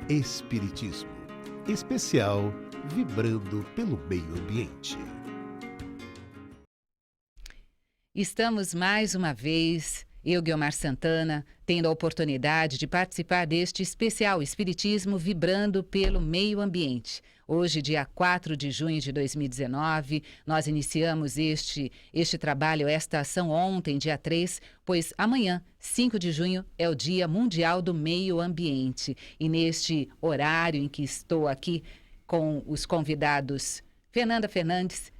Espiritismo. Especial Vibrando pelo Meio Ambiente. Estamos mais uma vez, eu, Guiomar Santana, tendo a oportunidade de participar deste especial Espiritismo Vibrando pelo Meio Ambiente. Hoje, dia 4 de junho de 2019, nós iniciamos este trabalho, esta ação ontem, dia 3, pois amanhã, 5 de junho, é o Dia Mundial do Meio Ambiente. E neste horário em que estou aqui com os convidados, Fernanda Fernandes,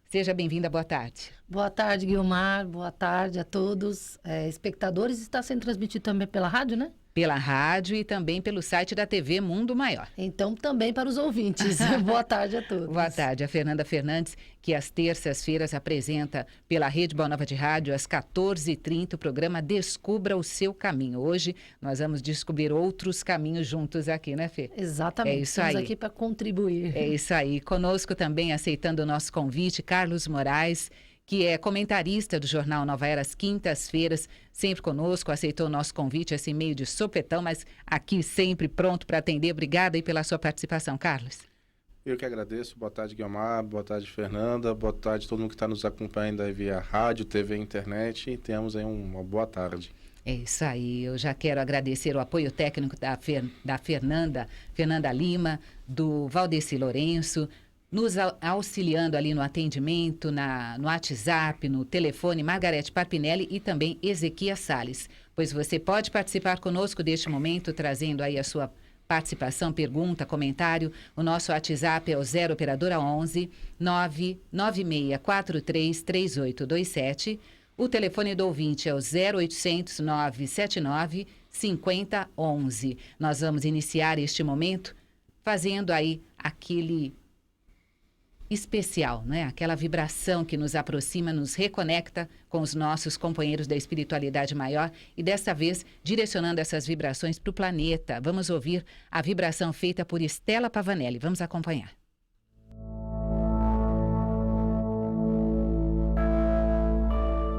seja bem-vinda, boa tarde. Boa tarde, Guiomar, boa tarde a todos. Espectadores, está sendo transmitido também pela rádio, né? Pela rádio e também pelo site da TV Mundo Maior. Então, também para os ouvintes. Boa tarde a todos. Boa tarde. A Fernanda Fernandes, que às terças-feiras apresenta pela Rede Boa Nova de Rádio, às 14h30, o programa Descubra o Seu Caminho. Hoje nós vamos descobrir outros caminhos juntos aqui, né, Fê? Exatamente. É isso aí. Estamos aqui para contribuir. É isso aí. Conosco também, aceitando o nosso convite, Carlos Moraes, que é comentarista do Jornal Nova Era às quintas-feiras, sempre conosco, aceitou o nosso convite, assim, meio de sopetão, mas aqui sempre pronto para atender. Obrigada aí pela sua participação, Carlos. Eu que agradeço. Boa tarde, Guiomar. Boa tarde, Fernanda. Boa tarde a todo mundo que está nos acompanhando aí via rádio, TV e internet. E tenhamos aí uma boa tarde. É isso aí. Eu já quero agradecer o apoio técnico da Fernanda Lima, do Valdeci Lourenço, nos auxiliando ali no atendimento, no WhatsApp, no telefone, Margarete Parpinelli e também Ezequias Salles. Pois você pode participar conosco deste momento, trazendo aí a sua participação, pergunta, comentário. O nosso WhatsApp é o 0 operadora 11 99643 3827. O telefone do ouvinte é o 0800 979 5011. Nós vamos iniciar este momento fazendo aí aquele especial, né? Aquela vibração que nos aproxima, nos reconecta com os nossos companheiros da espiritualidade maior e dessa vez direcionando essas vibrações para o planeta. Vamos ouvir a vibração feita por Estela Pavanelli. Vamos acompanhar.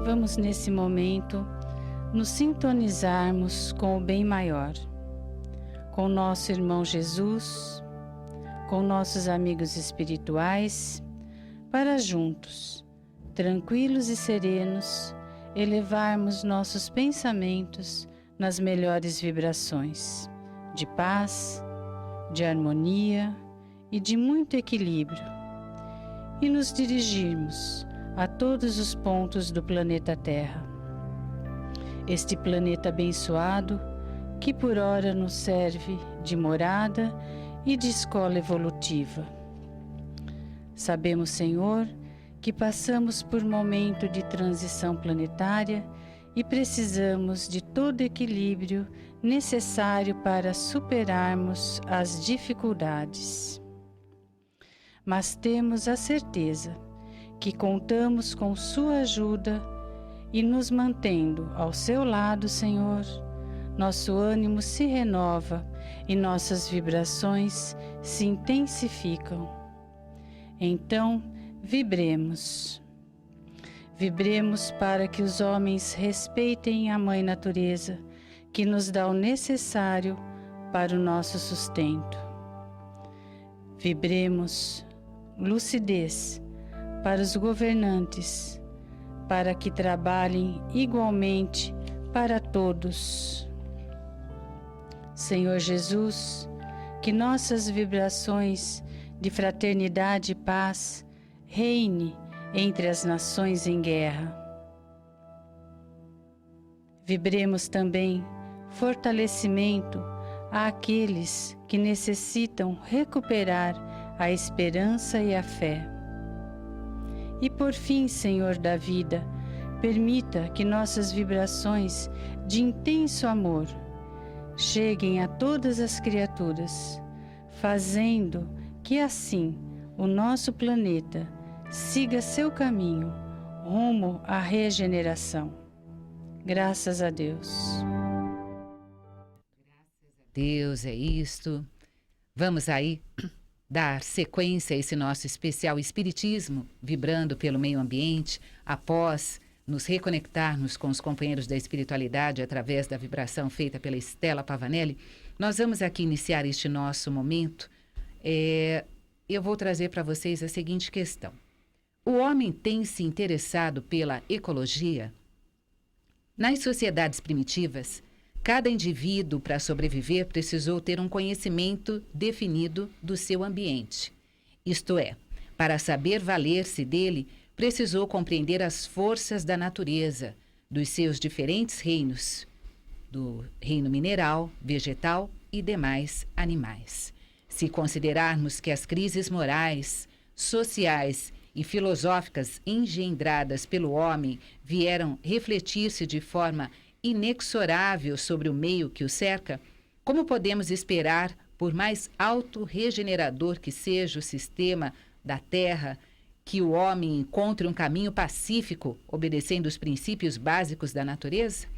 Vamos nesse momento nos sintonizarmos com o bem maior, com o nosso irmão Jesus, com nossos amigos espirituais, para juntos, tranquilos e serenos, elevarmos nossos pensamentos nas melhores vibrações, de paz, de harmonia e de muito equilíbrio, e nos dirigirmos a todos os pontos do planeta Terra. Este planeta abençoado, que por ora nos serve de morada e de escola evolutiva. Sabemos, Senhor, que passamos por momento de transição planetária e precisamos de todo equilíbrio necessário para superarmos as dificuldades. Mas temos a certeza que contamos com sua ajuda e nos mantendo ao seu lado, Senhor, nosso ânimo se renova e nossas vibrações se intensificam. Então, vibremos. Vibremos para que os homens respeitem a Mãe Natureza, que nos dá o necessário para o nosso sustento. Vibremos lucidez para os governantes, para que trabalhem igualmente para todos. Senhor Jesus, que nossas vibrações de fraternidade e paz reine entre as nações em guerra. Vibremos também fortalecimento àqueles que necessitam recuperar a esperança e a fé. E por fim, Senhor da vida, permita que nossas vibrações de intenso amor cheguem a todas as criaturas, fazendo que assim o nosso planeta siga seu caminho rumo à regeneração. Graças a Deus. Graças a Deus, é isto. Vamos aí dar sequência a esse nosso especial Espiritismo, vibrando pelo meio ambiente, após nos reconectarmos com os companheiros da espiritualidade através da vibração feita pela Estela Pavanelli. Nós vamos aqui iniciar este nosso momento. Eu vou trazer para vocês a seguinte questão. O homem tem se interessado pela ecologia? Nas sociedades primitivas, cada indivíduo, para sobreviver, precisou ter um conhecimento definido do seu ambiente. Isto é, para saber valer-se dele, precisou compreender as forças da natureza, dos seus diferentes reinos, do reino mineral, vegetal e demais animais. Se considerarmos que as crises morais, sociais e filosóficas engendradas pelo homem vieram refletir-se de forma inexorável sobre o meio que o cerca, como podemos esperar, por mais autorregenerador que seja o sistema da Terra, que o homem encontre um caminho pacífico, obedecendo os princípios básicos da natureza?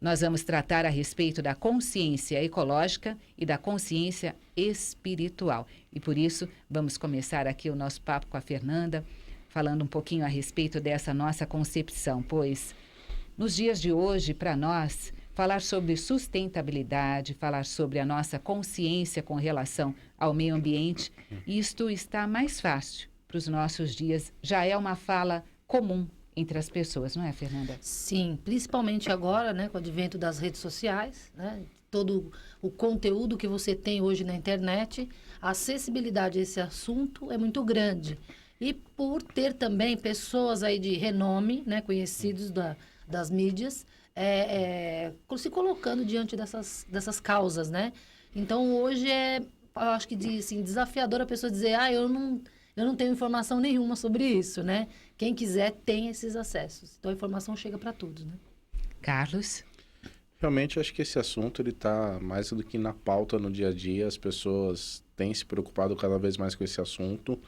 Nós vamos tratar a respeito da consciência ecológica e da consciência espiritual. E por isso, vamos começar aqui o nosso papo com a Fernanda, falando um pouquinho a respeito dessa nossa concepção, pois nos dias de hoje, para nós, falar sobre sustentabilidade, falar sobre a nossa consciência com relação ao meio ambiente, isto está mais fácil para os nossos dias. Já é uma fala comum entre as pessoas, não é, Fernanda? Sim, principalmente agora, né, com o advento das redes sociais, né, todo o conteúdo que você tem hoje na internet, a acessibilidade a esse assunto é muito grande. E por ter também pessoas aí de renome, né, conhecidos das mídias, se colocando diante dessas causas, né? Então, hoje eu acho que assim, desafiador a pessoa dizer, eu não tenho informação nenhuma sobre isso, né? Quem quiser tem esses acessos. Então, a informação chega para todos, né? Carlos? Realmente, acho que esse assunto está mais do que na pauta no dia a dia. As pessoas têm se preocupado cada vez mais com esse assunto.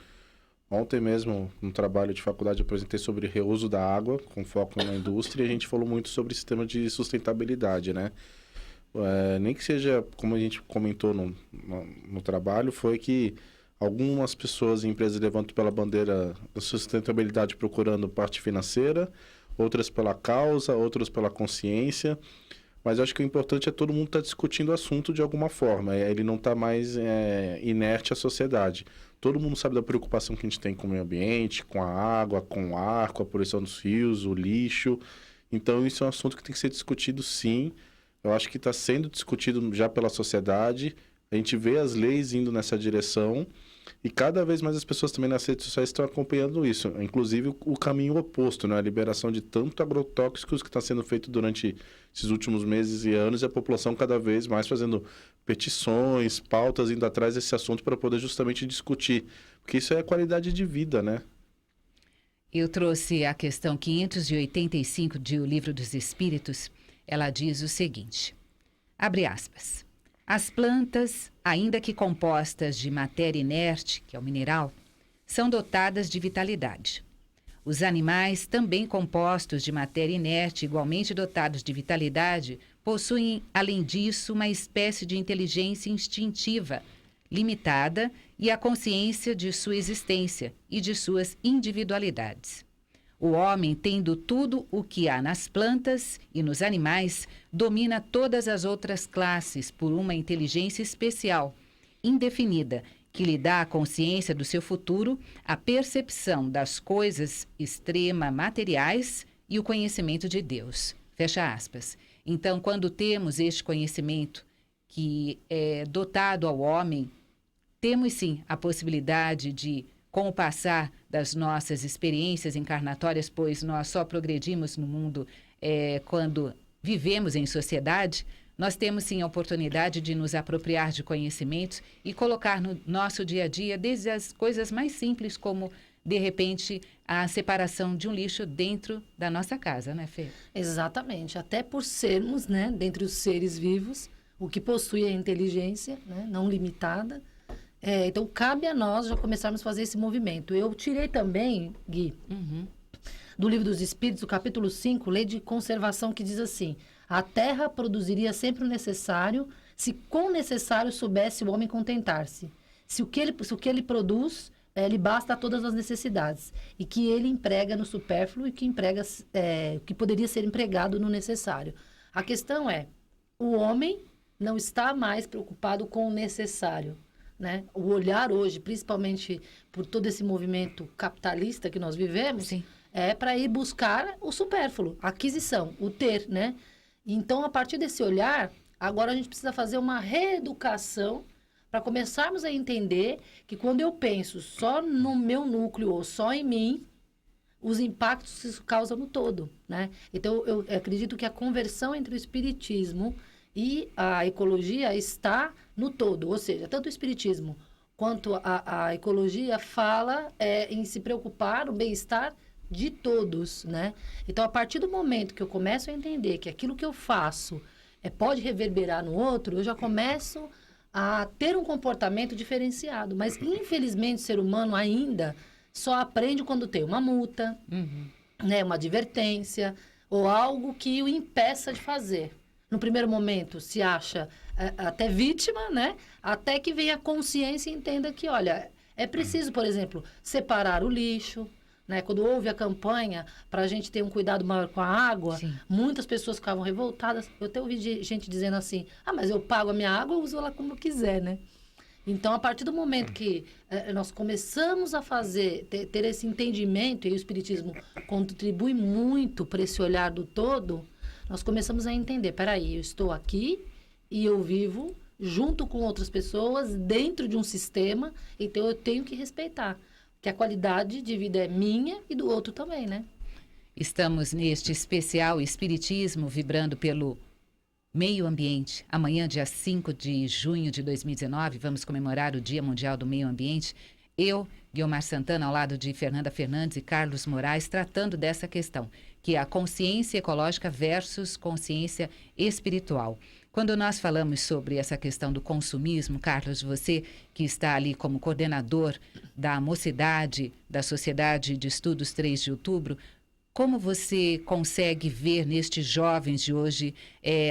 Ontem mesmo, no trabalho de faculdade, eu apresentei sobre reuso da água, com foco na indústria, e a gente falou muito sobre sistema de sustentabilidade, né? Nem que seja, como a gente comentou no trabalho, foi que algumas pessoas e empresas levantam pela bandeira da sustentabilidade procurando parte financeira, outras pela causa, outras pela consciência. Mas eu acho que o importante é todo mundo estar discutindo o assunto de alguma forma. Ele não está mais inerte à sociedade. Todo mundo sabe da preocupação que a gente tem com o meio ambiente, com a água, com o ar, com a poluição dos rios, o lixo. Então, isso é um assunto que tem que ser discutido, sim. Eu acho que está sendo discutido já pela sociedade. A gente vê as leis indo nessa direção e cada vez mais as pessoas também nas redes sociais estão acompanhando isso. Inclusive o caminho oposto, né? A liberação de tanto agrotóxicos que está sendo feito durante esses últimos meses e anos e a população cada vez mais fazendo petições, pautas, indo atrás desse assunto para poder justamente discutir. Porque isso é qualidade de vida, né? Eu trouxe a questão 585 de O Livro dos Espíritos. Ela diz o seguinte, abre aspas, as plantas, ainda que compostas de matéria inerte, que é o mineral, são dotadas de vitalidade. Os animais, também compostos de matéria inerte, igualmente dotados de vitalidade, possuem, além disso, uma espécie de inteligência instintiva, limitada, e a consciência de sua existência e de suas individualidades. O homem, tendo tudo o que há nas plantas e nos animais, domina todas as outras classes por uma inteligência especial, indefinida, que lhe dá a consciência do seu futuro, a percepção das coisas extrema materiais e o conhecimento de Deus. Fecha aspas. Então, quando temos este conhecimento que é dotado ao homem, temos sim a possibilidade de, com o passar das nossas experiências encarnatórias, pois nós só progredimos no mundo quando vivemos em sociedade, nós temos sim a oportunidade de nos apropriar de conhecimentos e colocar no nosso dia a dia, desde as coisas mais simples, como, de repente, a separação de um lixo dentro da nossa casa, né, Fê? Exatamente. Até por sermos, né, dentre os seres vivos, o que possui a inteligência, né, não limitada. Então, cabe a nós já começarmos a fazer esse movimento. Eu tirei também, Gui, do Livro dos Espíritos, o capítulo 5, Lei de Conservação, que diz assim, a terra produziria sempre o necessário, se com o necessário soubesse o homem contentar-se. Se o que ele produz, lhe basta a todas as necessidades. E que ele emprega no supérfluo e que que poderia ser empregado no necessário. A questão é, o homem não está mais preocupado com o necessário, né? O olhar hoje, principalmente por todo esse movimento capitalista que nós vivemos, Sim. é para ir buscar o supérfluo, a aquisição, o ter, né? Então, a partir desse olhar, agora a gente precisa fazer uma reeducação para começarmos a entender que quando eu penso só no meu núcleo ou só em mim, os impactos que isso causa no todo, né? Então, eu acredito que a conversão entre o espiritismo e a ecologia está no todo, ou seja, tanto o espiritismo quanto a ecologia fala em se preocupar o bem-estar de todos, né? Então, a partir do momento que eu começo a entender que aquilo que eu faço pode reverberar no outro, eu já começo a ter um comportamento diferenciado. Mas, infelizmente, o ser humano ainda só aprende quando tem uma multa, né, uma advertência ou algo que o impeça de fazer. No primeiro momento, se acha até vítima, né? Até que venha a consciência e entenda que, olha, é preciso, por exemplo, separar o lixo, né? Quando houve a campanha para a gente ter um cuidado maior com a água, Sim. muitas pessoas ficavam revoltadas. Eu até ouvi gente dizendo assim, mas eu pago a minha água, eu uso ela como eu quiser, né? Então, a partir do momento que nós começamos a ter esse entendimento, e o Espiritismo contribui muito para esse olhar do todo, nós começamos a entender, peraí, eu estou aqui e eu vivo junto com outras pessoas, dentro de um sistema, então eu tenho que respeitar, que a qualidade de vida é minha e do outro também, né? Estamos neste especial Espiritismo, vibrando pelo meio ambiente. Amanhã, dia 5 de junho de 2019, vamos comemorar o Dia Mundial do Meio Ambiente. Eu, Guiomar Santana, ao lado de Fernanda Fernandes e Carlos Moraes, tratando dessa questão, que é a consciência ecológica versus consciência espiritual. Quando nós falamos sobre essa questão do consumismo, Carlos, você que está ali como coordenador da Mocidade, da Sociedade de Estudos 3 de Outubro, como você consegue ver nestes jovens de hoje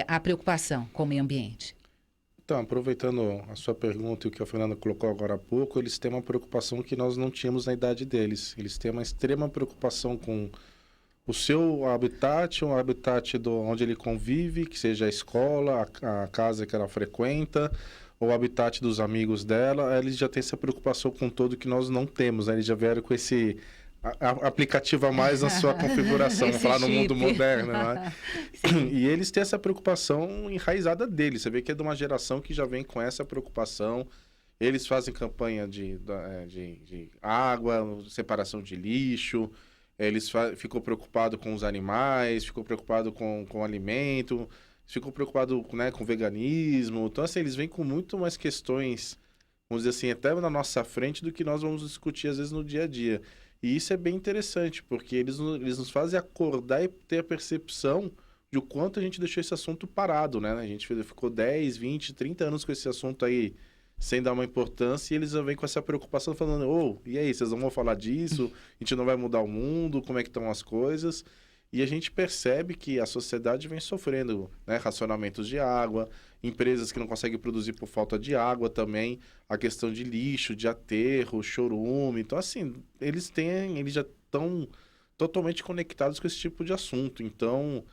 a preocupação com o meio ambiente? Então, aproveitando a sua pergunta e o que a Fernanda colocou agora há pouco, eles têm uma preocupação que nós não tínhamos na idade deles. Eles têm uma extrema preocupação com o seu habitat, o habitat onde ele convive, que seja a escola, a casa que ela frequenta, ou o habitat dos amigos dela. Eles já têm essa preocupação com todo que nós não temos, né? Eles já vieram com esse aplicativo a mais na sua configuração, vamos falar no mundo moderno, né? E eles têm essa preocupação enraizada deles. Você vê que é de uma geração que já vem com essa preocupação. Eles fazem campanha de água, separação de lixo, eles ficam preocupados com os animais, ficam preocupados com o alimento, ficam preocupados, né, com o veganismo. Então, assim, eles vêm com muito mais questões, vamos dizer assim, até na nossa frente do que nós vamos discutir, às vezes, no dia a dia. E isso é bem interessante, porque eles nos fazem acordar e ter a percepção de o quanto a gente deixou esse assunto parado, né? A gente ficou 10, 20, 30 anos com esse assunto aí sem dar uma importância, e eles vêm com essa preocupação falando, e aí, vocês não vão falar disso? A gente não vai mudar o mundo? Como é que estão as coisas? E a gente percebe que a sociedade vem sofrendo, né? Racionamentos de água, empresas que não conseguem produzir por falta de água também, a questão de lixo, de aterro, chorume. Então, assim, eles já estão totalmente conectados com esse tipo de assunto. Então,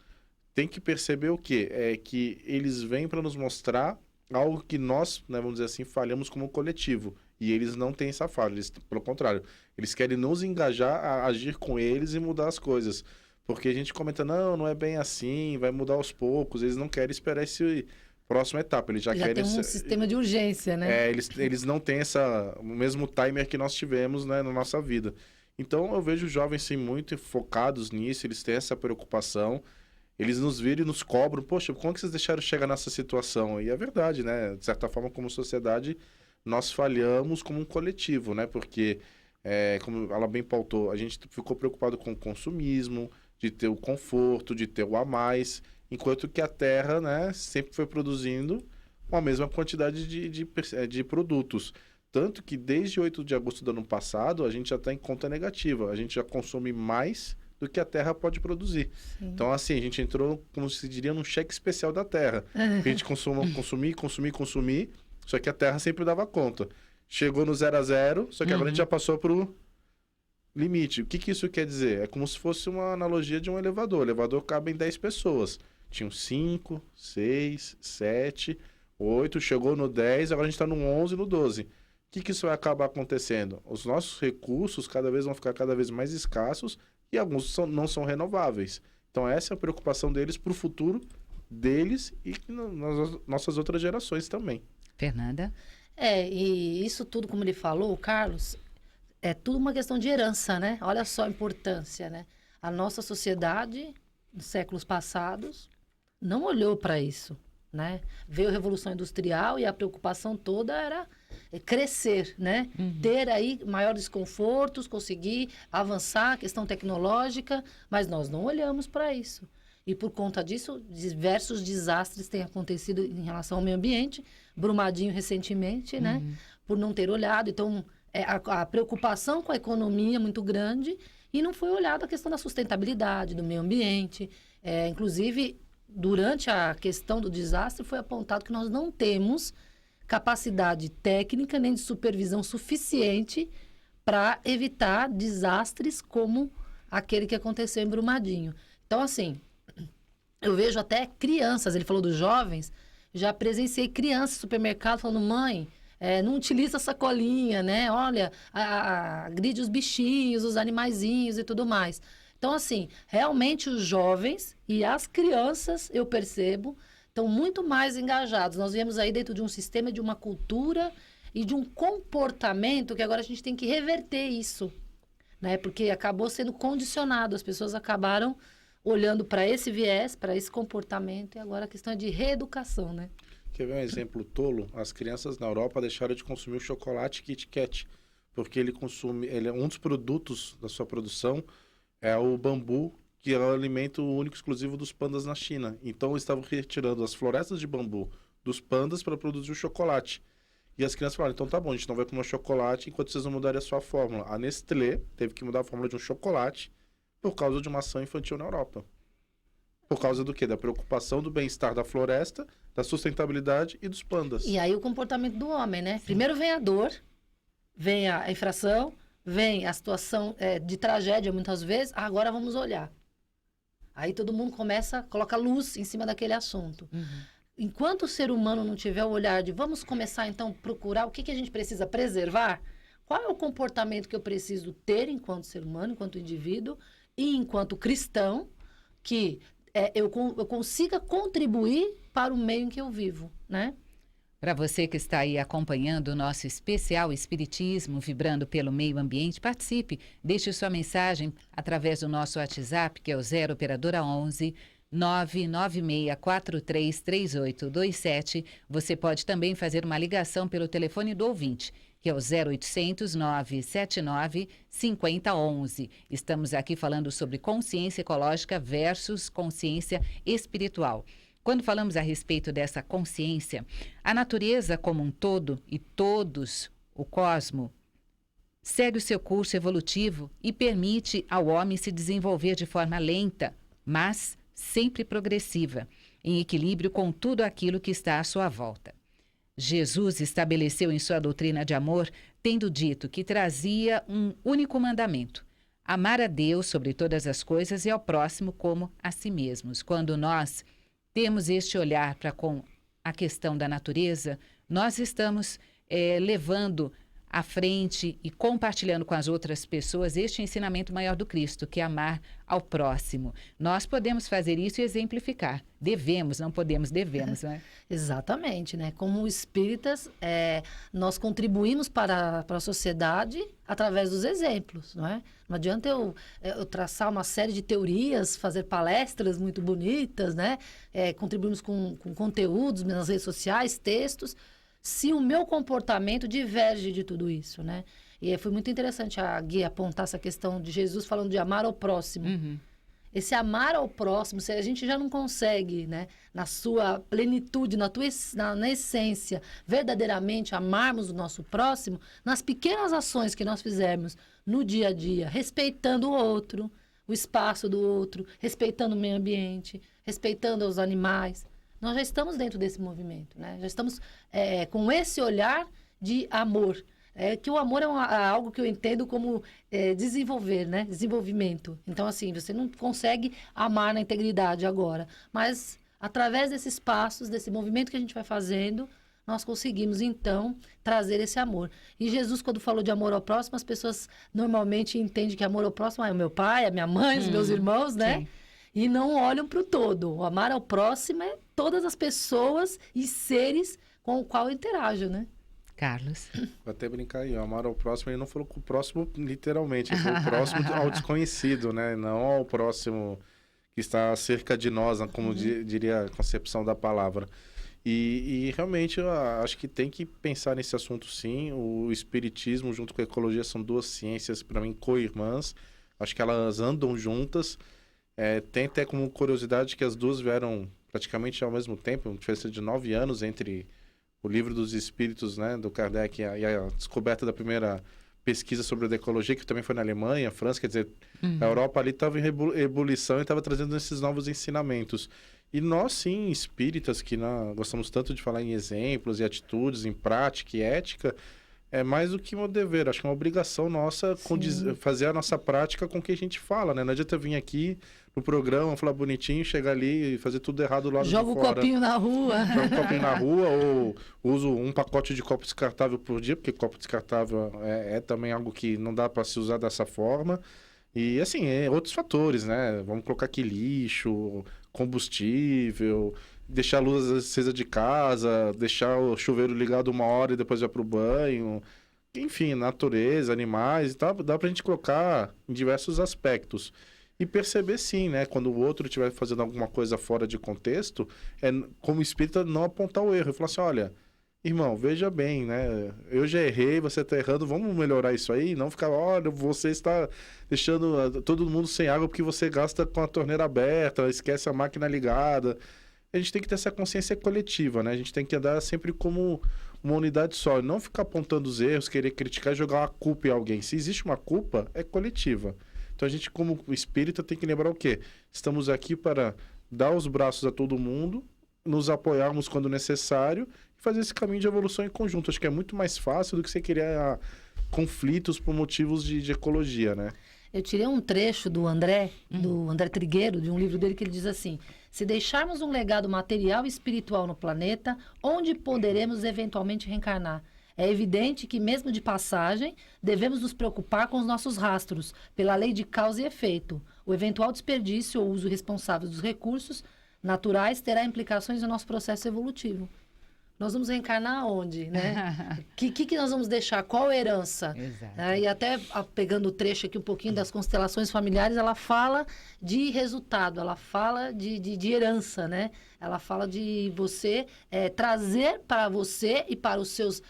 tem que perceber o quê? É que eles vêm para nos mostrar algo que nós, né, vamos dizer assim, falhamos como coletivo. E eles não têm essa falha, eles, pelo contrário, eles querem nos engajar a agir com eles e mudar as coisas. Porque a gente comenta, não é bem assim, vai mudar aos poucos. Eles não querem esperar essa próxima etapa. Eles já querem... tem um sistema de urgência, né? Eles não têm o mesmo timer que nós tivemos, né, na nossa vida. Então, eu vejo os jovens, sim, muito focados nisso. Eles têm essa preocupação. Eles nos viram e nos cobram. Poxa, como é que vocês deixaram chegar nessa situação? E é verdade, né? De certa forma, como sociedade, nós falhamos como um coletivo, né? Porque, como ela bem pautou, a gente ficou preocupado com o consumismo, de ter o conforto, de ter o a mais, enquanto que a Terra, né, sempre foi produzindo a mesma quantidade de produtos. Tanto que desde 8 de agosto do ano passado, a gente já está em conta negativa. A gente já consome mais do que a Terra pode produzir. Sim. Então, assim, a gente entrou, como se diria, num cheque especial da Terra. A gente consumir, só que a Terra sempre dava conta. Chegou no 0 a 0, só que agora a gente já passou para o limite. O que isso quer dizer? É como se fosse uma analogia de um elevador. O elevador cabe em 10 pessoas. Tinham 5, 6, 7. 8, chegou no 10, agora a gente está no 11, no 12. O que isso vai acabar acontecendo? Os nossos recursos cada vez vão ficar cada vez mais escassos e alguns não são renováveis. Então essa é a preocupação deles para o futuro deles e nas nossas outras gerações também. Fernanda? E isso tudo, como ele falou, Carlos, é tudo uma questão de herança, né? Olha só a importância, né? A nossa sociedade, nos séculos passados, não olhou para isso, né? Veio a Revolução Industrial e a preocupação toda era crescer, né? Ter aí maiores confortos, conseguir avançar a questão tecnológica, mas nós não olhamos para isso. E por conta disso, diversos desastres têm acontecido em relação ao meio ambiente. Brumadinho recentemente, né? Por não ter olhado. Então, a preocupação com a economia é muito grande e não foi olhada a questão da sustentabilidade, do meio ambiente. Inclusive, durante a questão do desastre, foi apontado que nós não temos capacidade técnica nem de supervisão suficiente para evitar desastres como aquele que aconteceu em Brumadinho. Então, assim, eu vejo até crianças, ele falou dos jovens, já presenciei crianças no supermercado falando, mãe, não utiliza sacolinha, né? Olha, agride os bichinhos, os animaizinhos e tudo mais. Então, assim, realmente os jovens e as crianças, eu percebo, estão muito mais engajados. Nós viemos aí dentro de um sistema, de uma cultura e de um comportamento que agora a gente tem que reverter isso, né? Porque acabou sendo condicionado, as pessoas acabaram olhando para esse viés, para esse comportamento, e agora a questão é de reeducação, né? Quer ver um exemplo tolo? As crianças na Europa deixaram de consumir o chocolate Kit Kat, porque ele é um dos produtos da sua produção é o bambu, que é o alimento único exclusivo dos pandas na China. Então, eles estavam retirando as florestas de bambu dos pandas para produzir o chocolate. E as crianças falaram, então tá bom, a gente não vai comer chocolate enquanto vocês não mudarem a sua fórmula. A Nestlé teve que mudar a fórmula de um chocolate por causa de uma ação infantil na Europa. Por causa do quê? Da preocupação do bem-estar da floresta, da sustentabilidade e dos pandas. E aí o comportamento do homem, né? Sim. Primeiro vem a dor, vem a infração, vem a situação de tragédia muitas vezes, agora vamos olhar. Aí todo mundo coloca luz em cima daquele assunto. Enquanto o ser humano não tiver o olhar de vamos começar então a procurar o que a gente precisa preservar, qual é o comportamento que eu preciso ter enquanto ser humano, enquanto indivíduo e enquanto cristão, que eu consiga contribuir para o meio em que eu vivo, né? Para você que está aí acompanhando o nosso especial Espiritismo, vibrando pelo meio ambiente, participe. Deixe sua mensagem através do nosso WhatsApp, que é o 0 operadora 11 996433827. Você pode também fazer uma ligação pelo telefone do ouvinte, que é o 0800 979 5011. Estamos aqui falando sobre consciência ecológica versus consciência espiritual. Quando falamos a respeito dessa consciência, a natureza como um todo e todos, o cosmo, segue o seu curso evolutivo e permite ao homem se desenvolver de forma lenta, mas sempre progressiva, em equilíbrio com tudo aquilo que está à sua volta. Jesus estabeleceu em sua doutrina de amor, tendo dito que trazia um único mandamento: amar a Deus sobre todas as coisas e ao próximo como a si mesmos. Quando nós temos este olhar para com a questão da natureza, nós estamos levando à frente e compartilhando com as outras pessoas este ensinamento maior do Cristo, que é amar ao próximo. Nós podemos fazer isso e exemplificar. Devemos, não podemos, devemos, né? Exatamente, né? Como espíritas, nós contribuímos para a sociedade através dos exemplos, não é? Não adianta eu traçar uma série de teorias, fazer palestras muito bonitas, né? Contribuímos com conteúdos nas redes sociais, textos, se o meu comportamento diverge de tudo isso, né? E foi muito interessante a Gui apontar essa questão de Jesus falando de amar ao próximo. Esse amar ao próximo, se a gente já não consegue, né, na sua plenitude, na essência, verdadeiramente amarmos o nosso próximo, nas pequenas ações que nós fizermos no dia a dia, respeitando o outro, o espaço do outro, respeitando o meio ambiente, respeitando os animais, nós já estamos dentro desse movimento, né? Já estamos com esse olhar de amor. Que o amor é algo que eu entendo como desenvolver, né? Desenvolvimento. Então, assim, você não consegue amar na integridade agora, mas Através desses passos, desse movimento que a gente vai fazendo, nós conseguimos, então, trazer esse amor. E Jesus, quando falou de amor ao próximo, as pessoas normalmente entendem que amor ao próximo é o meu pai, a minha mãe, os meus irmãos, né? Sim. E não olham para o todo. O amar ao próximo é todas as pessoas e seres com o qual eu interajo, né? Carlos. Vou até brincar aí, amar ao próximo, ele não falou com o próximo literalmente, ele falou o próximo ao desconhecido, né? Não ao próximo que está cerca de nós, como diria a concepção da palavra. E realmente eu acho que tem que pensar nesse assunto sim. O espiritismo junto com a ecologia são duas ciências, para mim, co-irmãs. Acho que elas andam juntas. Tem até como curiosidade que as duas vieram praticamente ao mesmo tempo, uma diferença de 9 anos entre o Livro dos Espíritos, né, do Kardec, e a descoberta da primeira pesquisa sobre a ecologia, que também foi na Alemanha, França, quer dizer, a Europa ali estava em ebulição e estava trazendo esses novos ensinamentos. E nós, sim, espíritas, que gostamos tanto de falar em exemplos e atitudes, em prática e ética, é mais do que um dever, acho que é uma obrigação nossa fazer a nossa prática com o que a gente fala, né? Não adianta vir aqui no programa, falar bonitinho, chegar ali e fazer tudo errado lá de fora. Joga o copinho na rua. Joga o copinho na rua ou uso um pacote de copo descartável por dia, porque copo descartável é também algo que não dá para se usar dessa forma. E, assim, outros fatores, né? Vamos colocar aqui lixo, combustível, deixar a luz acesa de casa, deixar o chuveiro ligado 1 hora e depois vai pro banho. Enfim, natureza, animais, dá pra gente colocar em diversos aspectos. E perceber sim, né? Quando o outro estiver fazendo alguma coisa fora de contexto, como espírita não apontar o erro. E falar assim, olha, irmão, veja bem, né? Eu já errei, você está errando, vamos melhorar isso aí? Não ficar, olha, você está deixando todo mundo sem água porque você gasta com a torneira aberta, esquece a máquina ligada. A gente tem que ter essa consciência coletiva, né? A gente tem que andar sempre como uma unidade só, e não ficar apontando os erros, querer criticar e jogar uma culpa em alguém. Se existe uma culpa, é coletiva. Então a gente, como espírita, tem que lembrar o quê? Estamos aqui para dar os braços a todo mundo, nos apoiarmos quando necessário e fazer esse caminho de evolução em conjunto. Acho que é muito mais fácil do que você criar conflitos por motivos de ecologia, né? Eu tirei um trecho do André Trigueiro, de um livro dele, que ele diz assim: se deixarmos um legado material e espiritual no planeta, onde poderemos eventualmente reencarnar? É evidente que, mesmo de passagem, devemos nos preocupar com os nossos rastros, pela lei de causa e efeito. O eventual desperdício ou uso irresponsável dos recursos naturais terá implicações no nosso processo evolutivo. Nós vamos reencarnar onde, né? O que nós vamos deixar? Qual herança? Exato. E até pegando o trecho aqui um pouquinho das constelações familiares, ela fala de resultado, ela fala de herança, né? Ela fala de você trazer para você e para os seus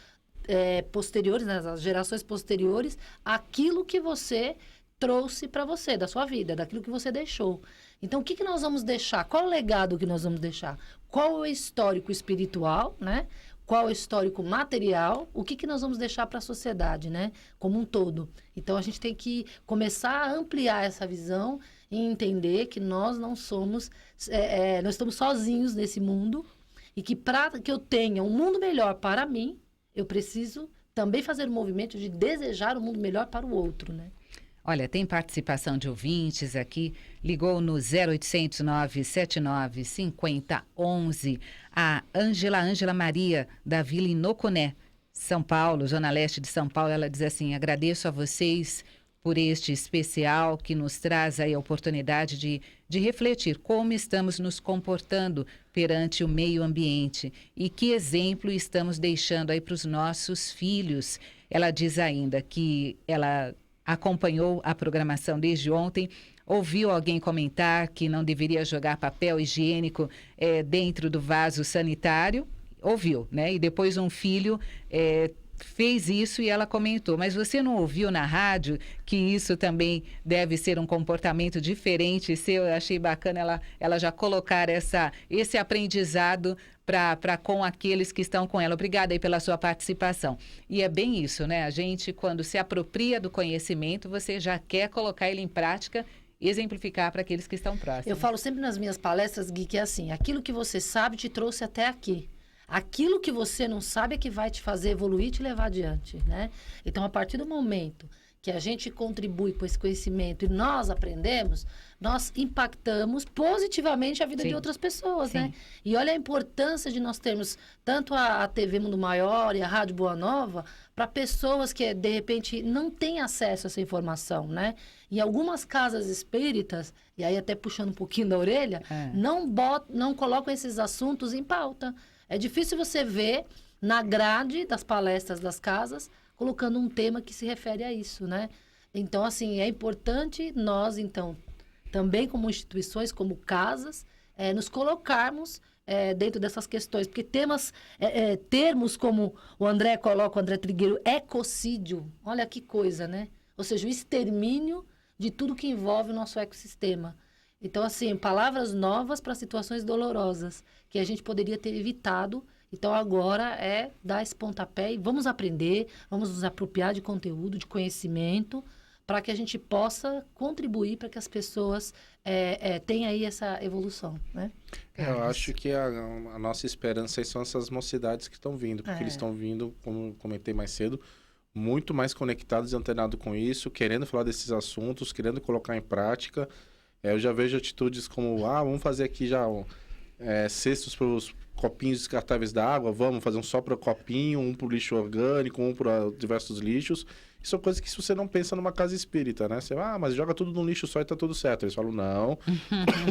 posteriores, né? As gerações posteriores, aquilo que você trouxe para você, da sua vida, daquilo que você deixou. Então, o que nós vamos deixar? Qual o legado que nós vamos deixar? Qual o histórico espiritual, né? Qual o histórico material? O que nós vamos deixar para a sociedade, né? Como um todo. Então, a gente tem que começar a ampliar essa visão e entender que nós não somos... nós estamos sozinhos nesse mundo e que para que eu tenha um mundo melhor para mim, eu preciso também fazer o movimento de desejar um mundo melhor para o outro, né? Olha, tem participação de ouvintes aqui. Ligou no 0800 979 5011 a Ângela Maria, da Vila Inoconé, São Paulo, Zona Leste de São Paulo. Ela diz assim: agradeço a vocês por este especial que nos traz aí a oportunidade de refletir como estamos nos comportando perante o meio ambiente e que exemplo estamos deixando aí para os nossos filhos. Ela diz ainda que ela acompanhou a programação desde ontem, ouviu alguém comentar que não deveria jogar papel higiênico dentro do vaso sanitário, ouviu, né? E depois um filho fez isso e ela comentou, mas você não ouviu na rádio que isso também deve ser um comportamento diferente seu? Eu achei bacana ela já colocar esse aprendizado para com aqueles que estão com ela. Obrigada aí pela sua participação. E é bem isso, né? A gente, quando se apropria do conhecimento, você já quer colocar ele em prática, exemplificar para aqueles que estão próximos. Eu falo sempre nas minhas palestras, Gui, que é assim: aquilo que você sabe te trouxe até aqui. Aquilo que você não sabe é que vai te fazer evoluir e te levar adiante, né? Então, a partir do momento que a gente contribui com esse conhecimento e nós aprendemos, nós impactamos positivamente a vida de outras pessoas, né? E olha a importância de nós termos tanto a TV Mundo Maior e a Rádio Boa Nova para pessoas que, de repente, não têm acesso a essa informação, né? Em algumas casas espíritas, e aí até puxando um pouquinho da orelha, não colocam esses assuntos em pauta. É difícil você ver na grade das palestras das casas colocando um tema que se refere a isso, né? Então, assim, é importante nós, então, também como instituições, como casas, nos colocarmos dentro dessas questões. Porque termos como o André Trigueiro, ecocídio, olha que coisa, né? Ou seja, o extermínio de tudo que envolve o nosso ecossistema. Então, assim, palavras novas para situações dolorosas que a gente poderia ter evitado. Então, agora é dar esse pontapé e vamos aprender, vamos nos apropriar de conteúdo, de conhecimento, para que a gente possa contribuir para que as pessoas tenham aí essa evolução, né? Eu acho que a nossa esperança aí são essas mocidades que estão vindo, porque eles estão vindo, como comentei mais cedo, muito mais conectados e antenados com isso, querendo falar desses assuntos, querendo colocar em prática. Eu já vejo atitudes como, vamos fazer aqui já cestos para os copinhos descartáveis da água, vamos fazer um só para copinho, um para o lixo orgânico, um para diversos lixos. Isso é coisa que se você não pensa numa casa espírita, né? Você, mas joga tudo num lixo só e tá tudo certo. Eles falam, não,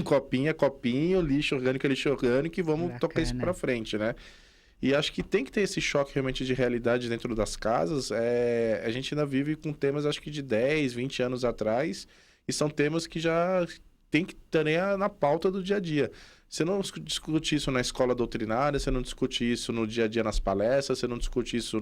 copinho é copinho, lixo orgânico é lixo orgânico e vamos tocar isso para frente, né? E acho que tem que ter esse choque realmente de realidade dentro das casas. A gente ainda vive com temas, acho que de 10, 20 anos atrás, e são temas que já tem que estar na pauta do dia a dia. Você não discute isso na escola doutrinária, você não discute isso no dia a dia nas palestras, você não discute isso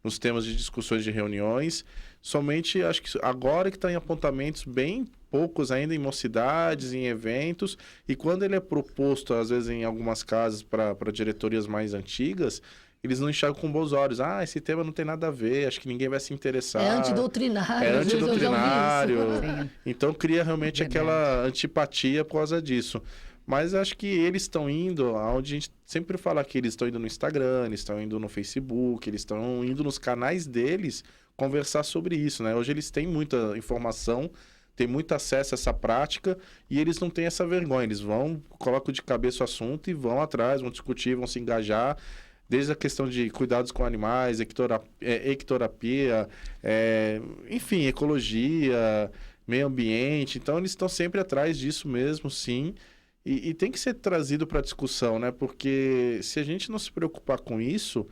nos temas de discussões de reuniões. Somente, acho que agora que está em apontamentos bem poucos ainda em mocidades, em eventos. E quando ele é proposto, às vezes em algumas casas, para diretorias mais antigas, eles não enxergam com bons olhos. Esse tema não tem nada a ver, acho que ninguém vai se interessar. É antidoutrinário. É antidoutrinário. Então cria realmente aquela antipatia por causa disso. Mas acho que eles estão indo aonde a gente sempre fala que eles estão indo no Instagram, eles estão indo no Facebook, eles estão indo nos canais deles conversar sobre isso, né? Hoje eles têm muita informação, têm muito acesso a essa prática e eles não têm essa vergonha. Eles colocam de cabeça o assunto e vão atrás, vão discutir, vão se engajar. Desde a questão de cuidados com animais, ectorapia, enfim, ecologia, meio ambiente. Então, eles estão sempre atrás disso mesmo, sim. E tem que ser trazido para a discussão, né? Porque se a gente não se preocupar com isso,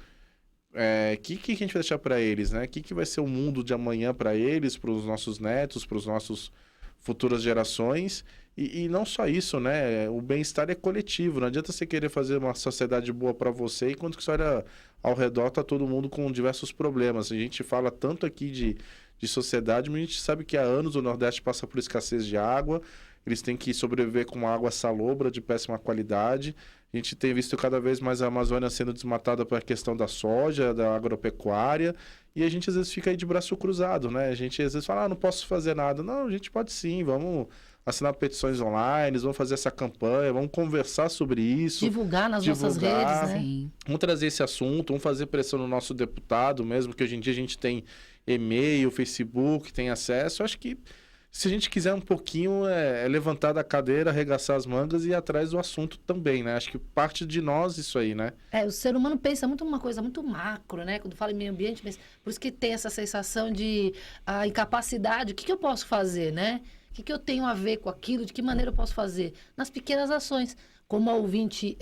que a gente vai deixar para eles, né? Que vai ser o mundo de amanhã para eles, para os nossos netos, para os nossos futuras gerações? E não só isso, né? O bem-estar é coletivo. Não adianta você querer fazer uma sociedade boa para você, enquanto que você olha ao redor, tá todo mundo com diversos problemas. A gente fala tanto aqui de sociedade, mas a gente sabe que há anos o Nordeste passa por escassez de água. Eles têm que sobreviver com uma água salobra de péssima qualidade. A gente tem visto cada vez mais a Amazônia sendo desmatada pela questão da soja, da agropecuária. E a gente às vezes fica aí de braço cruzado, né? A gente às vezes fala, não posso fazer nada. Não, a gente pode sim, vamos assinar petições online, vamos fazer essa campanha, vamos conversar sobre isso. Divulgar nas nossas redes, né? Sim. Vamos trazer esse assunto, vamos fazer pressão no nosso deputado mesmo, que hoje em dia a gente tem e-mail, Facebook, tem acesso. Eu acho que se a gente quiser um pouquinho, levantar da cadeira, arregaçar as mangas e ir atrás do assunto também, né? Acho que parte de nós isso aí, né? O ser humano pensa muito numa coisa muito macro, né? Quando fala em meio ambiente, mas por isso que tem essa sensação de incapacidade. O que eu posso fazer, né? O que eu tenho a ver com aquilo? De que maneira eu posso fazer? Nas pequenas ações. Como a ouvinte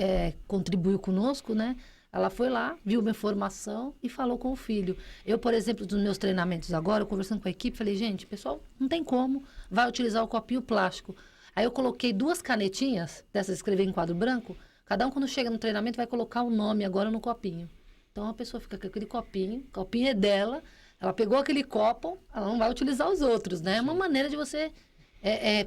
contribuiu conosco, né? Ela foi lá, viu uma informação e falou com o filho. Eu, por exemplo, nos meus treinamentos agora, conversando com a equipe, falei, gente, pessoal, não tem como, vai utilizar o copinho plástico. Aí eu coloquei 2 canetinhas, dessas de escrever em quadro branco, cada um quando chega no treinamento vai colocar o nome agora no copinho. Então a pessoa fica com aquele copinho, o copinho é dela, ela pegou aquele copo, ela não vai utilizar os outros, né? É uma maneira de você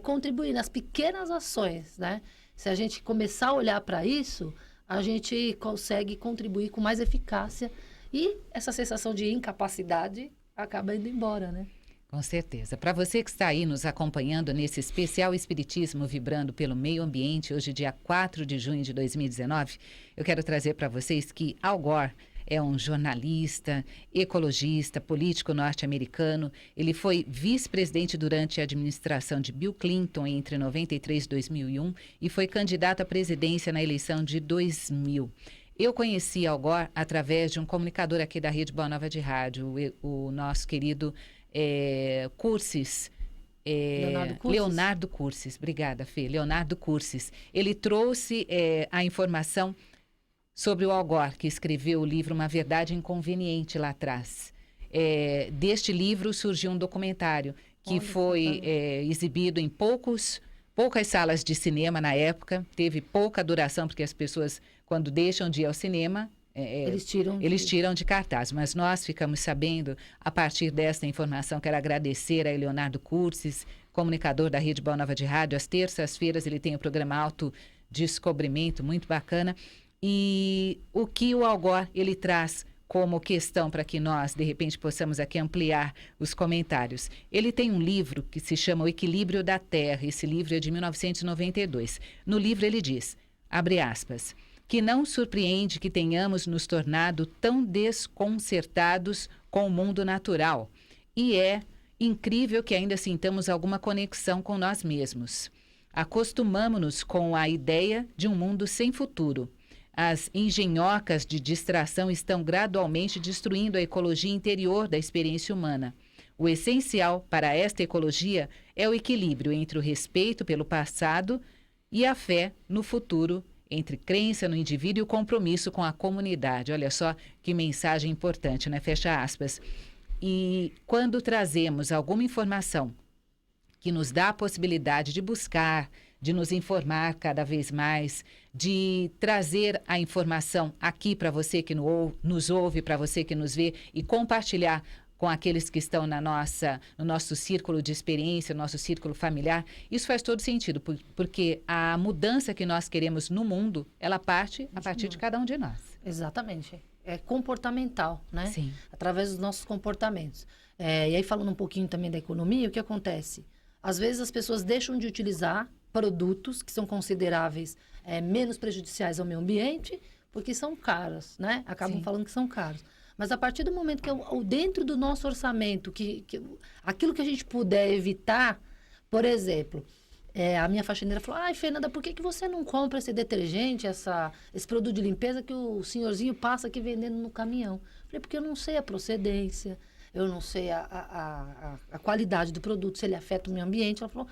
contribuir nas pequenas ações, né? Se a gente começar a olhar para isso, a gente consegue contribuir com mais eficácia e essa sensação de incapacidade acaba indo embora, né? Com certeza. Para você que está aí nos acompanhando nesse especial Espiritismo Vibrando pelo Meio Ambiente, hoje dia 4 de junho de 2019, eu quero trazer para vocês que Al Gore é um jornalista, ecologista, político norte-americano. Ele foi vice-presidente durante a administração de Bill Clinton entre 93 e 2001 e foi candidato à presidência na eleição de 2000. Eu conheci Al Gore através de um comunicador aqui da Rede Boa Nova de Rádio, o nosso querido Cursis. Leonardo Cursis. Obrigada, Fê. Leonardo Cursis. Ele trouxe a informação sobre o Al Gore, que escreveu o livro Uma Verdade Inconveniente lá atrás. Deste livro surgiu um documentário que foi exibido em poucas salas de cinema na época, teve pouca duração, porque as pessoas, quando deixam de ir ao cinema, eles tiram de cartaz. Mas nós ficamos sabendo, a partir desta informação, quero agradecer a Leonardo Cursis, comunicador da Rede Boa Nova de Rádio. Às terças-feiras ele tem o programa Autodescobrimento, muito bacana. E o que o Al Gore ele traz como questão para que nós, de repente, possamos aqui ampliar os comentários. Ele tem um livro que se chama O Equilíbrio da Terra. Esse livro é de 1992. No livro ele diz, abre aspas, que não surpreende que tenhamos nos tornado tão desconcertados com o mundo natural. E é incrível que ainda sintamos alguma conexão com nós mesmos. Acostumamo-nos com a ideia de um mundo sem futuro. As engenhocas de distração estão gradualmente destruindo a ecologia interior da experiência humana. O essencial para esta ecologia é o equilíbrio entre o respeito pelo passado e a fé no futuro, entre crença no indivíduo e o compromisso com a comunidade. Olha só que mensagem importante, né? Fecha aspas. E quando trazemos alguma informação que nos dá a possibilidade de buscar, de nos informar cada vez mais, de trazer a informação aqui para você que nos ouve, para você que nos vê e compartilhar com aqueles que estão no nosso círculo de experiência, no nosso círculo familiar, isso faz todo sentido, porque a mudança que nós queremos no mundo, ela parte a partir de cada um de nós. Exatamente. É comportamental, né? Sim. Através dos nossos comportamentos. E aí, falando um pouquinho também da economia, o que acontece? Às vezes, as pessoas deixam de utilizar produtos que são consideráveis menos prejudiciais ao meio ambiente, porque são caros, né? Acabam falando que são caros. Mas a partir do momento que dentro do nosso orçamento, aquilo que a gente puder evitar, por exemplo, a minha faxineira falou, ai, Fernanda, por que você não compra esse detergente, esse produto de limpeza que o senhorzinho passa aqui vendendo no caminhão? Eu falei, porque eu não sei a procedência, eu não sei a qualidade do produto, se ele afeta o meio ambiente. Ela falou,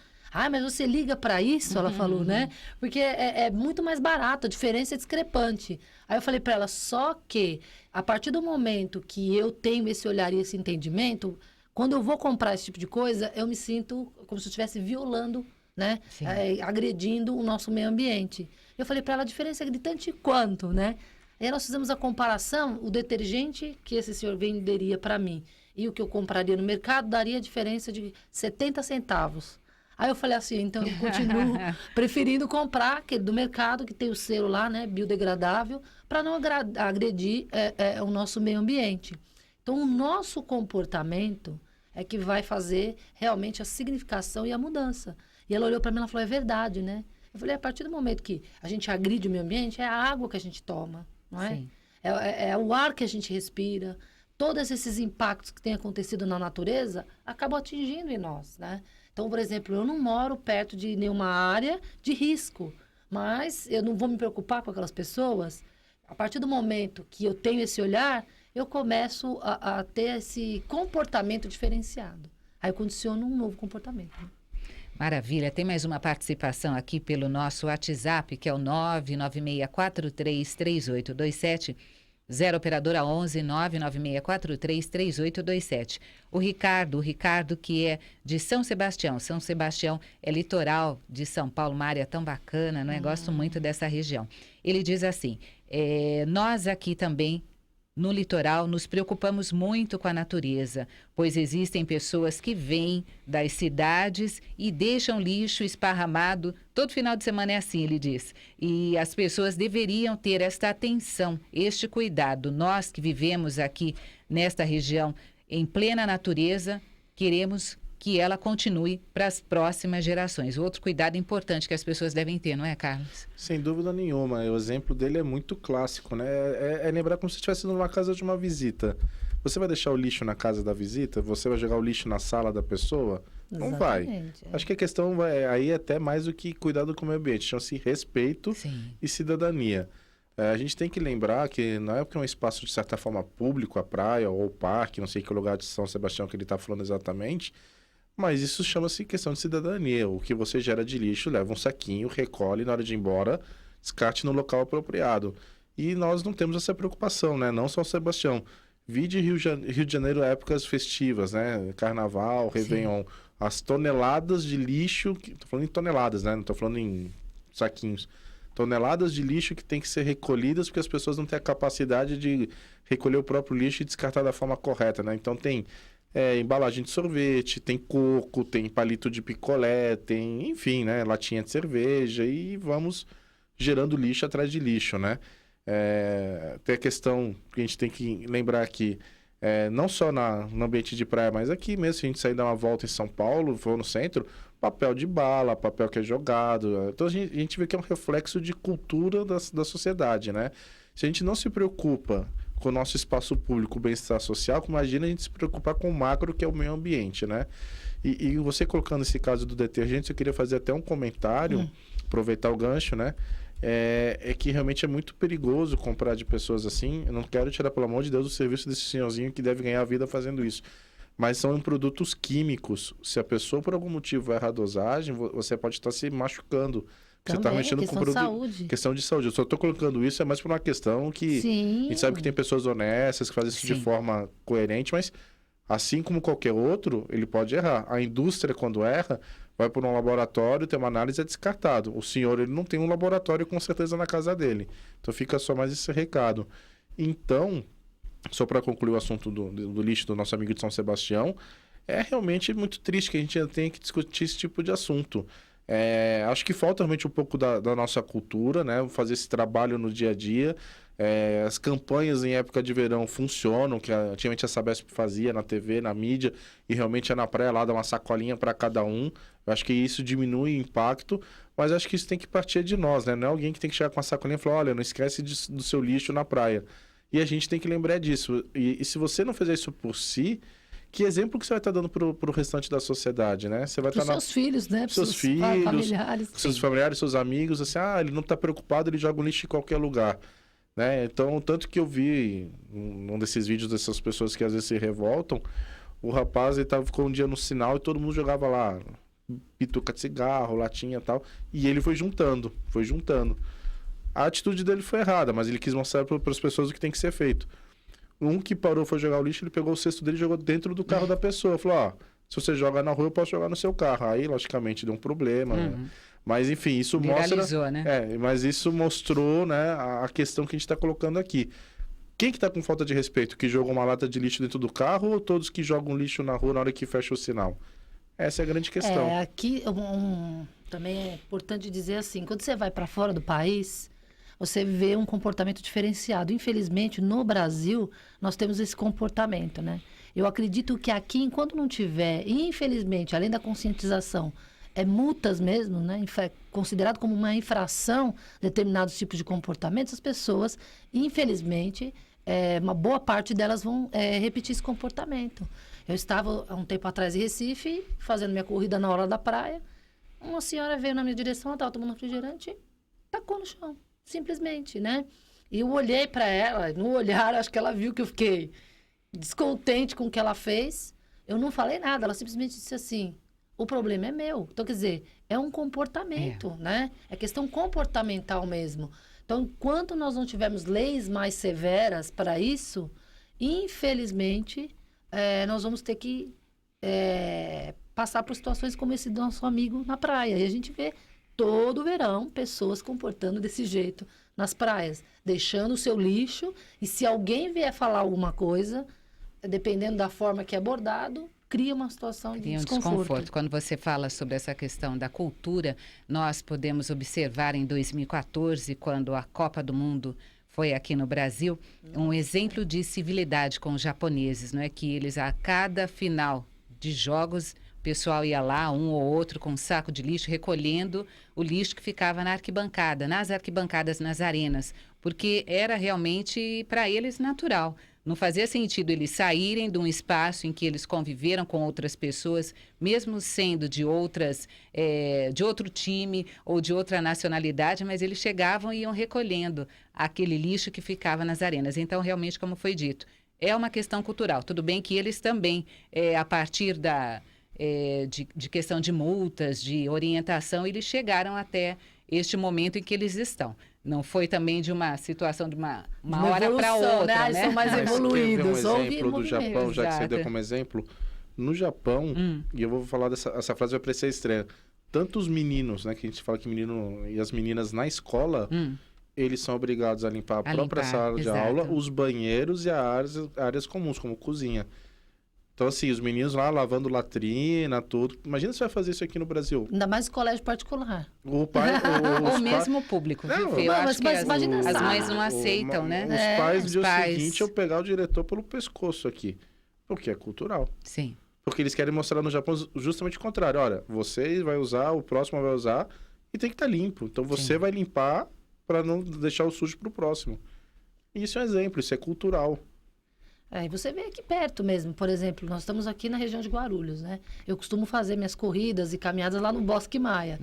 mas você liga para isso? Ela falou, né? Porque é muito mais barato, a diferença é discrepante. Aí eu falei para ela, só que a partir do momento que eu tenho esse olhar e esse entendimento, quando eu vou comprar esse tipo de coisa, eu me sinto como se eu estivesse violando, né? Agredindo o nosso meio ambiente. Eu falei para ela, a diferença é gritante quanto, né? Aí nós fizemos a comparação, o detergente que esse senhor venderia para mim e o que eu compraria no mercado daria a diferença de 70 centavos. Aí eu falei assim, então eu continuo preferindo comprar aquele do mercado, que tem o selo lá, né, biodegradável, para não agredir o nosso meio ambiente. Então, o nosso comportamento é que vai fazer realmente a significação e a mudança. E ela olhou para mim e falou, é verdade, né? Eu falei, a partir do momento que a gente agride o meio ambiente, é a água que a gente toma, não é? Sim. É o ar que a gente respira. Todos esses impactos que têm acontecido na natureza acabam atingindo em nós, né? Então, por exemplo, eu não moro perto de nenhuma área de risco, mas eu não vou me preocupar com aquelas pessoas. A partir do momento que eu tenho esse olhar, eu começo a ter esse comportamento diferenciado. Aí eu condiciono um novo comportamento. Maravilha. Tem mais uma participação aqui pelo nosso WhatsApp, que é o 996433827. 0 operadora 11 996433827. O Ricardo que é de São Sebastião. São Sebastião é litoral de São Paulo, uma área tão bacana, não é? Gosto muito dessa região. Ele diz assim, nós aqui também no litoral nos preocupamos muito com a natureza, pois existem pessoas que vêm das cidades e deixam lixo esparramado. Todo final de semana é assim, ele diz. E as pessoas deveriam ter esta atenção, este cuidado. Nós que vivemos aqui nesta região em plena natureza, queremos que ela continue para as próximas gerações. Outro cuidado importante que as pessoas devem ter, não é, Carlos? Sem dúvida nenhuma. O exemplo dele é muito clássico, né? É lembrar como se estivesse numa casa de uma visita. Você vai deixar o lixo na casa da visita? Você vai jogar o lixo na sala da pessoa? Não vai. Exatamente, Acho que a questão aí é até mais do que cuidado com o meio ambiente. Chama-se respeito Sim. e cidadania. A gente tem que lembrar que não é porque é um espaço de certa forma público, a praia ou o parque, não sei que lugar de São Sebastião que ele está falando exatamente, mas isso chama-se questão de cidadania. O que você gera de lixo, leva um saquinho, recolhe, na hora de ir embora, descarte no local apropriado. E nós não temos essa preocupação, né? Não São Sebastião. Vide Rio de Janeiro, épocas festivas, né? Carnaval, Réveillon. As toneladas de lixo, estou falando em toneladas, né? Não estou falando em saquinhos. Toneladas de lixo que tem que ser recolhidas porque as pessoas não têm a capacidade de recolher o próprio lixo e descartar da forma correta, né? Então tem embalagem de sorvete, tem coco, tem palito de picolé, tem, enfim, né? Latinha de cerveja e vamos gerando lixo atrás de lixo, né? Tem a questão que a gente tem que lembrar aqui, não só no ambiente de praia, mas aqui mesmo, se a gente sair dar uma volta em São Paulo, for no centro, papel de bala, papel que é jogado. Então a gente vê que é um reflexo de cultura da sociedade, né? Se a gente não se preocupa com o nosso espaço público, o bem-estar social, imagina a gente se preocupar com o macro, que é o meio ambiente, né? E você colocando esse caso do detergente, eu queria fazer até um comentário, aproveitar o gancho, né? É que realmente é muito perigoso comprar de pessoas assim. Eu não quero tirar, pelo amor de Deus, o serviço desse senhorzinho que deve ganhar a vida fazendo isso. Mas são produtos químicos. Se a pessoa, por algum motivo, erra a dosagem, você pode estar se machucando. Você está mexendo com produto. Saúde. Questão de saúde. Eu só estou colocando isso, é mais por uma questão que Sim. a gente sabe que tem pessoas honestas que fazem isso de forma coerente, mas assim como qualquer outro, ele pode errar. A indústria, quando erra, vai para um laboratório, tem uma análise, é descartado. O senhor, ele não tem um laboratório com certeza na casa dele. Então fica só mais esse recado. Então, só para concluir o assunto do lixo do nosso amigo de São Sebastião, é realmente muito triste que a gente ainda tenha que discutir esse tipo de assunto. Acho que falta realmente um pouco da nossa cultura, né? Fazer esse trabalho no dia a dia. As campanhas em época de verão funcionam, que antigamente a Sabesp fazia na TV, na mídia, e realmente é na praia lá, dá uma sacolinha para cada um. Eu acho que isso diminui o impacto, mas acho que isso tem que partir de nós, né? Não é alguém que tem que chegar com uma sacolinha e falar, olha, não esquece do seu lixo na praia. E a gente tem que lembrar disso. E se você não fizer isso por si, que exemplo que você vai estar dando pro restante da sociedade, né? Você vai Para estar seus filhos, né? Para seus filhos, familiares. seus familiares, seus amigos, assim, ele não está preocupado, ele joga o lixo em qualquer lugar, né? Então, tanto que eu vi num desses vídeos dessas pessoas que às vezes se revoltam, o rapaz, ficou um dia no sinal e todo mundo jogava lá pituca de cigarro, latinha e tal, e ele foi juntando. A atitude dele foi errada, mas ele quis mostrar para as pessoas o que tem que ser feito. Um que parou, foi jogar o lixo, ele pegou o cesto dele e jogou dentro do carro da pessoa. Falou, se você joga na rua, eu posso jogar no seu carro. Aí, logicamente, deu um problema, né? Mas, enfim, isso viralizou, né? Mas isso mostrou, né, a questão que a gente está colocando aqui. Quem que está com falta de respeito? Que joga uma lata de lixo dentro do carro ou todos que jogam lixo na rua na hora que fecha o sinal? Essa é a grande questão. Aqui também é importante dizer assim, quando você vai para fora do país, você vê um comportamento diferenciado. Infelizmente, no Brasil, nós temos esse comportamento, né? Eu acredito que aqui, enquanto não tiver, infelizmente, além da conscientização, multas mesmo, né? Considerado como uma infração determinados tipos de comportamentos, as pessoas, infelizmente, uma boa parte delas vão repetir esse comportamento. Eu estava, há um tempo atrás, em Recife, fazendo minha corrida na hora da praia. Uma senhora veio na minha direção, ela estava tomando refrigerante, tacou no chão, simplesmente, né? E eu olhei para ela, no olhar, acho que ela viu que eu fiquei descontente com o que ela fez. Eu não falei nada, ela simplesmente disse assim, o problema é meu. Então, quer dizer, é um comportamento, né? É questão comportamental mesmo. Então, enquanto nós não tivermos leis mais severas para isso, infelizmente, nós vamos ter que passar por situações como esse do nosso amigo na praia. E a gente vê todo verão pessoas comportando desse jeito nas praias, deixando o seu lixo, e se alguém vier falar alguma coisa, dependendo da forma que é abordado, cria uma situação de desconforto. Quando você fala sobre essa questão da cultura, nós podemos observar em 2014, quando a Copa do Mundo foi aqui no Brasil, um exemplo de civilidade com os japoneses, não é? Que eles, a cada final de jogos, O pessoal ia lá, um ou outro, com um saco de lixo, recolhendo o lixo que ficava na arquibancada, nas arquibancadas, nas arenas, porque era realmente, para eles, natural. Não fazia sentido eles saírem de um espaço em que eles conviveram com outras pessoas, mesmo sendo de outro time ou de outra nacionalidade, mas eles chegavam e iam recolhendo aquele lixo que ficava nas arenas. Então, realmente, como foi dito, é uma questão cultural. Tudo bem que eles também, a partir de questão de multas, de orientação, eles chegaram até este momento em que eles estão. Não foi também de uma situação de uma hora para outra, né? né? São mais evoluídos. Um exemplo do Japão, já que você Exato. deu como exemplo. No Japão, e eu vou falar essa frase vai parecer estranha, tanto os meninos, né, que a gente fala que menino e as meninas na escola, eles são obrigados a limpar a própria sala de exato. aula, os banheiros e áreas comuns, como cozinha. Então, assim, os meninos lá lavando latrina, tudo. Imagina se vai fazer isso aqui no Brasil. Ainda mais colégio particular. O pai... Ou mesmo o público, Não, viu? Eu mas- acho que mas imagina as essa- mães não aceitam, né? Os pais, no Os dia pais. seguinte, eu pegar o diretor pelo pescoço aqui. Porque é cultural. Sim. Porque eles querem mostrar no Japão justamente o contrário. Olha, você vai usar, o próximo vai usar e tem que estar limpo. Então você vai limpar para não deixar o sujo para o próximo. E isso é um exemplo, isso é cultural. E você vê aqui perto mesmo, por exemplo, nós estamos aqui na região de Guarulhos, né? Eu costumo fazer minhas corridas e caminhadas lá no Bosque Maia.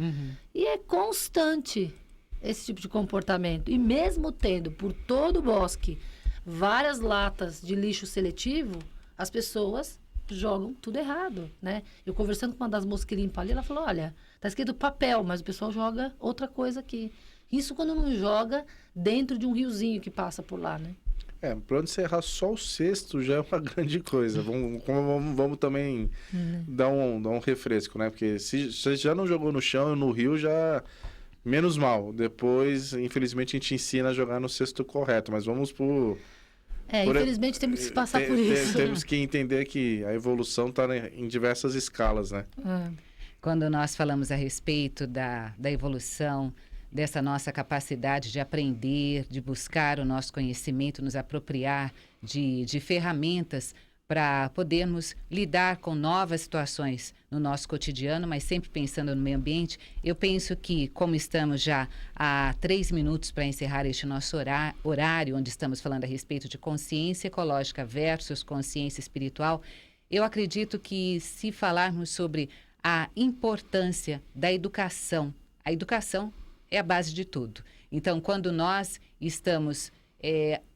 E é constante esse tipo de comportamento. E mesmo tendo por todo o bosque várias latas de lixo seletivo, as pessoas jogam tudo errado, né? Eu conversando com uma das moças que limpa ali, ela falou, olha, tá escrito papel, mas o pessoal joga outra coisa aqui. Isso quando não joga dentro de um riozinho que passa por lá, né? Para onde você errar só o cesto já é uma grande coisa. Vamos também dar um refresco, né? Porque se você já não jogou no chão e no rio, já menos mal. Depois, infelizmente, a gente ensina a jogar no cesto correto. Mas vamos por... Infelizmente temos que passar por isso. Temos que entender que a evolução está em diversas escalas, né? Quando nós falamos a respeito da evolução, dessa nossa capacidade de aprender, de buscar o nosso conhecimento, nos apropriar de ferramentas para podermos lidar com novas situações no nosso cotidiano, mas sempre pensando no meio ambiente, eu penso que, como estamos já há 3 minutos para encerrar este nosso horário, onde estamos falando a respeito de consciência ecológica versus consciência espiritual, eu acredito que se falarmos sobre a importância da educação, a educação é a base de tudo. Então, quando nós estamos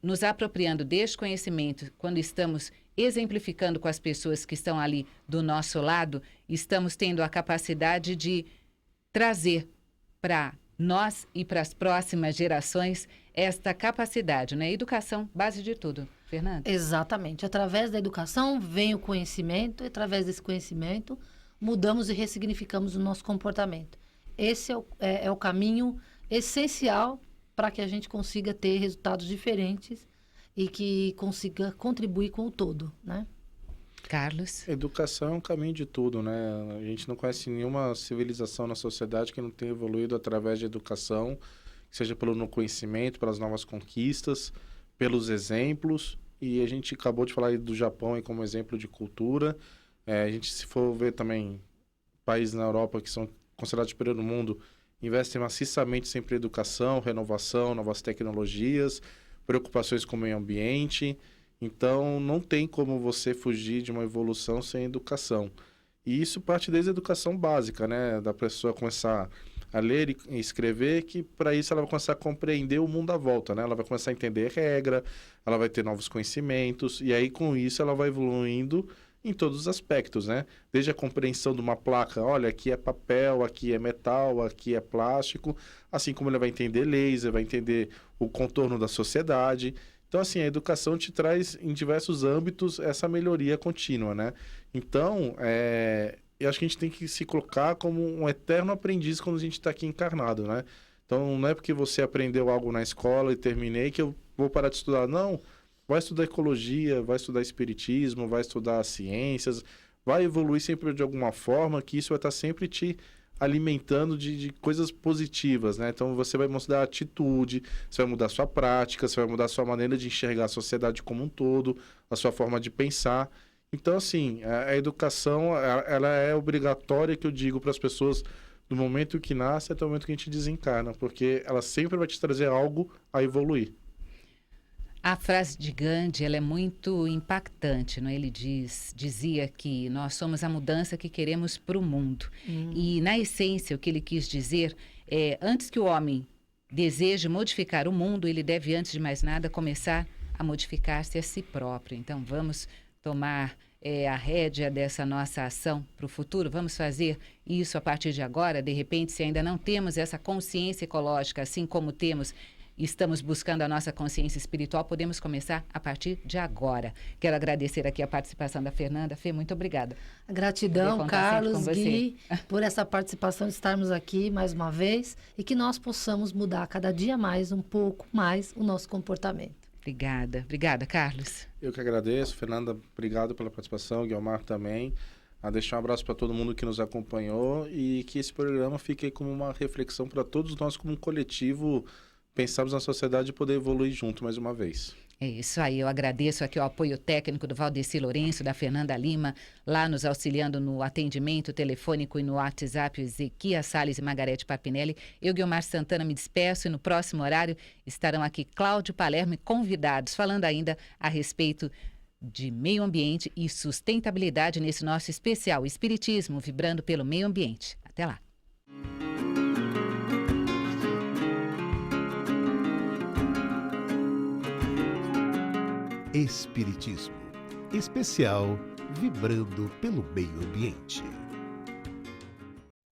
nos apropriando deste conhecimento, quando estamos exemplificando com as pessoas que estão ali do nosso lado, estamos tendo a capacidade de trazer para nós e para as próximas gerações esta capacidade, né? Educação, base de tudo. Fernanda? Exatamente. Através da educação vem o conhecimento, e através desse conhecimento mudamos e ressignificamos o nosso comportamento. Esse é o caminho essencial para que a gente consiga ter resultados diferentes e que consiga contribuir com o todo, né? Carlos? Educação é um caminho de tudo, né? A gente não conhece nenhuma civilização na sociedade que não tenha evoluído através de educação, seja pelo conhecimento, pelas novas conquistas, pelos exemplos. E a gente acabou de falar aí do Japão aí como exemplo de cultura. A gente, se for ver também países na Europa que são considerados primeiro no mundo, investem maciçamente sempre em educação, renovação, novas tecnologias, preocupações com o meio ambiente. Então, não tem como você fugir de uma evolução sem educação. E isso parte desde a educação básica, né? Da pessoa começar a ler e escrever, que para isso ela vai começar a compreender o mundo à volta, né? Ela vai começar a entender regra, ela vai ter novos conhecimentos, e aí com isso ela vai evoluindo em todos os aspectos, né? Desde a compreensão de uma placa, olha, aqui é papel, aqui é metal, aqui é plástico, assim como ele vai entender laser, vai entender o contorno da sociedade. Então, assim, a educação te traz em diversos âmbitos essa melhoria contínua, né? Então, eu acho que a gente tem que se colocar como um eterno aprendiz quando a gente está aqui encarnado, né? Então, não é porque você aprendeu algo na escola e terminei que eu vou parar de estudar. Não, vai estudar ecologia, vai estudar espiritismo, vai estudar ciências, vai evoluir sempre de alguma forma, que isso vai estar sempre te alimentando de coisas positivas, né? Então, você vai mudar a atitude, você vai mudar a sua prática, você vai mudar a sua maneira de enxergar a sociedade como um todo, a sua forma de pensar. Então, assim, a educação, ela é obrigatória, que eu digo para as pessoas, do momento que nasce até o momento que a gente desencarna, porque ela sempre vai te trazer algo a evoluir. A frase de Gandhi, ela é muito impactante, não é? Ele dizia que nós somos a mudança que queremos para o mundo. E, na essência, o que ele quis dizer é, antes que o homem deseje modificar o mundo, ele deve, antes de mais nada, começar a modificar-se a si próprio. Então, vamos tomar a rédea dessa nossa ação para o futuro. Vamos fazer isso a partir de agora. De repente, se ainda não temos essa consciência ecológica, assim como estamos buscando a nossa consciência espiritual, podemos começar a partir de agora. Quero agradecer aqui a participação da Fernanda. Fê, muito obrigada. Gratidão, Carlos, Gui, por essa participação, de estarmos aqui mais uma vez e que nós possamos mudar cada dia mais, um pouco mais, o nosso comportamento. Obrigada, Carlos. Eu que agradeço, Fernanda, obrigado pela participação, Guilmar também. A deixar um abraço para todo mundo que nos acompanhou e que esse programa fique aí como uma reflexão para todos nós, como um coletivo, pensarmos na sociedade e poder evoluir junto mais uma vez. É isso aí, eu agradeço aqui o apoio técnico do Valdeci Lourenço, da Fernanda Lima, lá nos auxiliando no atendimento telefônico e no WhatsApp, Ezequias Salles e Margarete Papinelli. Eu, Guilmar Santana, me despeço e no próximo horário estarão aqui Cláudio Palermo e convidados, falando ainda a respeito de meio ambiente e sustentabilidade nesse nosso especial Espiritismo, vibrando pelo meio ambiente. Até lá. Espiritismo, especial Vibrando pelo Meio Ambiente.